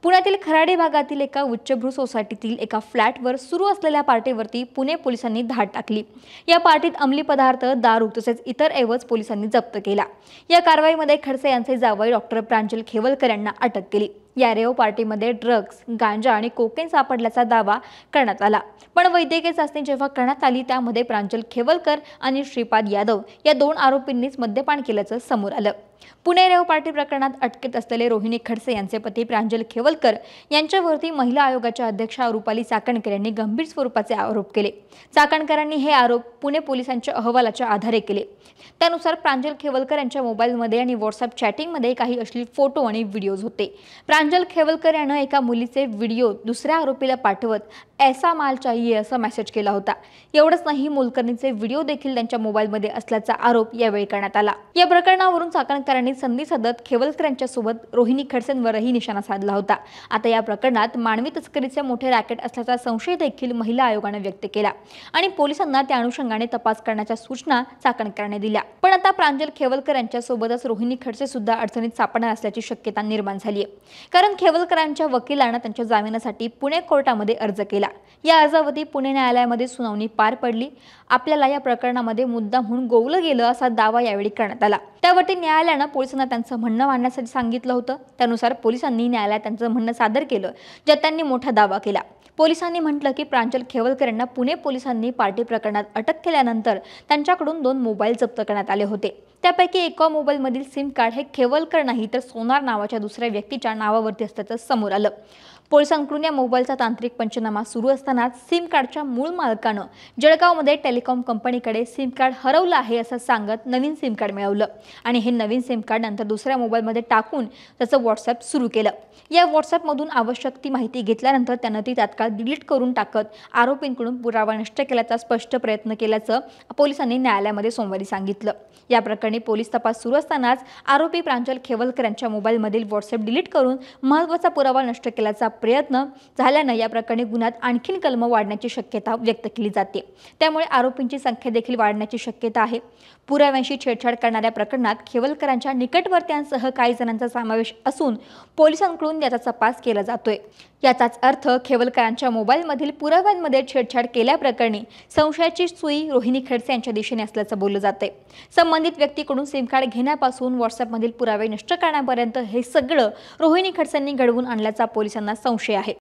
पुण्यातील खराडे भागातील एका उच्चभ्रू सोसायटीतील एका फ्लॅटवर सुरू असलेल्या पार्टीवरती पुणे पोलिसांनी धाड टाकली। या पार्टीत अंमली पदार्थ, दारू तसेच इतर ऐवज पोलिसांनी जप्त केला। या कारवाईमध्ये खडसे यांचे जावई डॉक्टर प्रांजल खेवलकर यांना अटक केली। या रेव पार्टीमध्ये ड्रग्ज, गांजा आणि कोकेन सापडल्याचा दावा करण्यात आला, पण वैद्यकीय चाचणी जेव्हा करण्यात आली त्यामध्ये प्रांजल खेवलकर आणि श्रीपाद यादव या दोन आरोपींनीच मद्यपान केल्याचं समोर आलं। पुणे रेव पार्टी प्रकरणात अटकेत असलेले रोहिणी खडसे यांचे पती प्रांजल खेवलकर यांच्यावरती महिला आयोगाच्या अध्यक्षा रुपाली चाकणकर यांनी गंभीर स्वरूपाचे आरोप केले। चाकणकरांनी हे आरोप पुणे पोलिसांच्या अहवालाच्या आधारे केले। त्यानुसार प्रांजल खेवलकर यांच्या मोबाईलमध्ये आणि व्हॉट्सअप चॅटिंगमध्ये काही अश्लील फोटो आणि व्हिडिओज होते। प्रांजल खेवलकर यानं एका मुलीचे व्हिडिओ दुसऱ्या आरोपीला पाठवत ऐसा माल चाहिए असं मेसेज केला होता। एवढंच नाही, मोलकरणीचे व्हिडिओ देखील त्यांच्या मोबाईलमध्ये असल्याचा आरोप यावेळी करण्यात आला। या प्रकरणावरून चाकणकरांनी संधी साधत खेवलकर यांच्यासोबत रोहिणी खडसेंवरही निशाणा साधला होता। आता या प्रकरणात मानवी तस्करीचे मोठे रॅकेट असल्याचा संशय देखील महिला आयोगाने व्यक्त केला आणि पोलिसांना त्या अनुषंगाने तपास करण्याच्या सूचना चाकणकरांनी दिल्या। पण आता प्रांजल खेवलकर यांच्यासोबतच रोहिणी खडसे सुद्धा अडचणीत सापडणार असल्याची शक्यता निर्माण झाली आहे, कारण खेवलकरांच्या वकिलांना त्यांच्या जामिनासाठी पुणे कोर्टामध्ये अर्ज केला। या अर्जावरती पुणे न्यायालयामध्ये सुनावणी पार पडली। आपल्याला या प्रकरणामध्ये मुद्दा म्हणून गोवलं गेलं असा दावा यावेळी करण्यात आला। त्यावरती न्यायालयानं पोलिसांना त्यांचं म्हणणं मांडण्यासाठी सांगितलं होतं। त्यानुसार पोलिसांनी न्यायालयात त्यांचं म्हणणं सादर केलं, ज्यात त्यांनी मोठा दावा केला। पोलिसांनी म्हटलं की प्रांजल खेवलकर यांना पुणे पोलिसांनी पार्टी प्रकरणात अटक केल्यानंतर त्यांच्याकडून 2 मोबाईल जप्त करण्यात आले होते। त्यापैकी एका मोबाईलमधील सिम कार्ड हे खेवलकर नाही तर सोनार नावाच्या दुसऱ्या व्यक्तीच्या नावावरती असल्याचं समोर आलं। पोलिसांकडून या मोबाईलचा तांत्रिक पंचनामा सुरू असतानाच सिम कार्डच्या मूळ मालकानं जळगावमध्ये टेलिकॉम कंपनीकडे सिम कार्ड हरवलं आहे असं सांगत नवीन सिम कार्ड मिळवलं आणि हे नवीन सिम कार्ड नंतर दुसऱ्या मोबाईलमध्ये टाकून त्याचं व्हॉट्सअप सुरू केलं। या व्हॉट्सअपमधून आवश्यक ती माहिती घेतल्यानंतर त्यानं ती तात्काळ डिलीट करून टाकत आरोपींकडून पुरावा नष्ट केल्याचा स्पष्ट प्रयत्न केल्याचं पोलिसांनी न्यायालयामध्ये सोमवारी सांगितलं। या प्रकरणी पोलीस तपास सुरू असतानाच आरोपी प्रांजल खेवलकर यांच्या मोबाईलमधील व्हॉट्सअप डिलीट करून महत्त्वाचा पुरावा नष्ट केल्याचा प्रयत्न झाल्यानं या प्रकरणी गुन्ह्यात आणखीन कलम वाढण्याची शक्यता व्यक्त केली जाते। त्यामुळे आरोपींची संख्या देखील वाढण्याची शक्यता आहे। पुराव्यांशी छेडछाड करणाऱ्या प्रकरणात खेवलकरांच्या निकटवर्तीयांसह काही जणांचा समावेश असून पोलिसांकडून याचा तपास केला जातोय। याचाच अर्थ खेवलकरांच्या मोबाईलमधील पुराव्यांमध्ये छेडछाड केल्याप्रकरणी संशयाची सुई रोहिणी खडसे यांच्या दिशेने असल्याचं बोललं जातंय। संबंधित व्यक्तीकडून सिम कार्ड घेण्यापासून व्हॉट्सअपमधील पुरावे नष्ट करण्यापर्यंत हे सगळं रोहिणी खडसेंनी घडवून आणल्याचा पोलिसांना संशय आहे।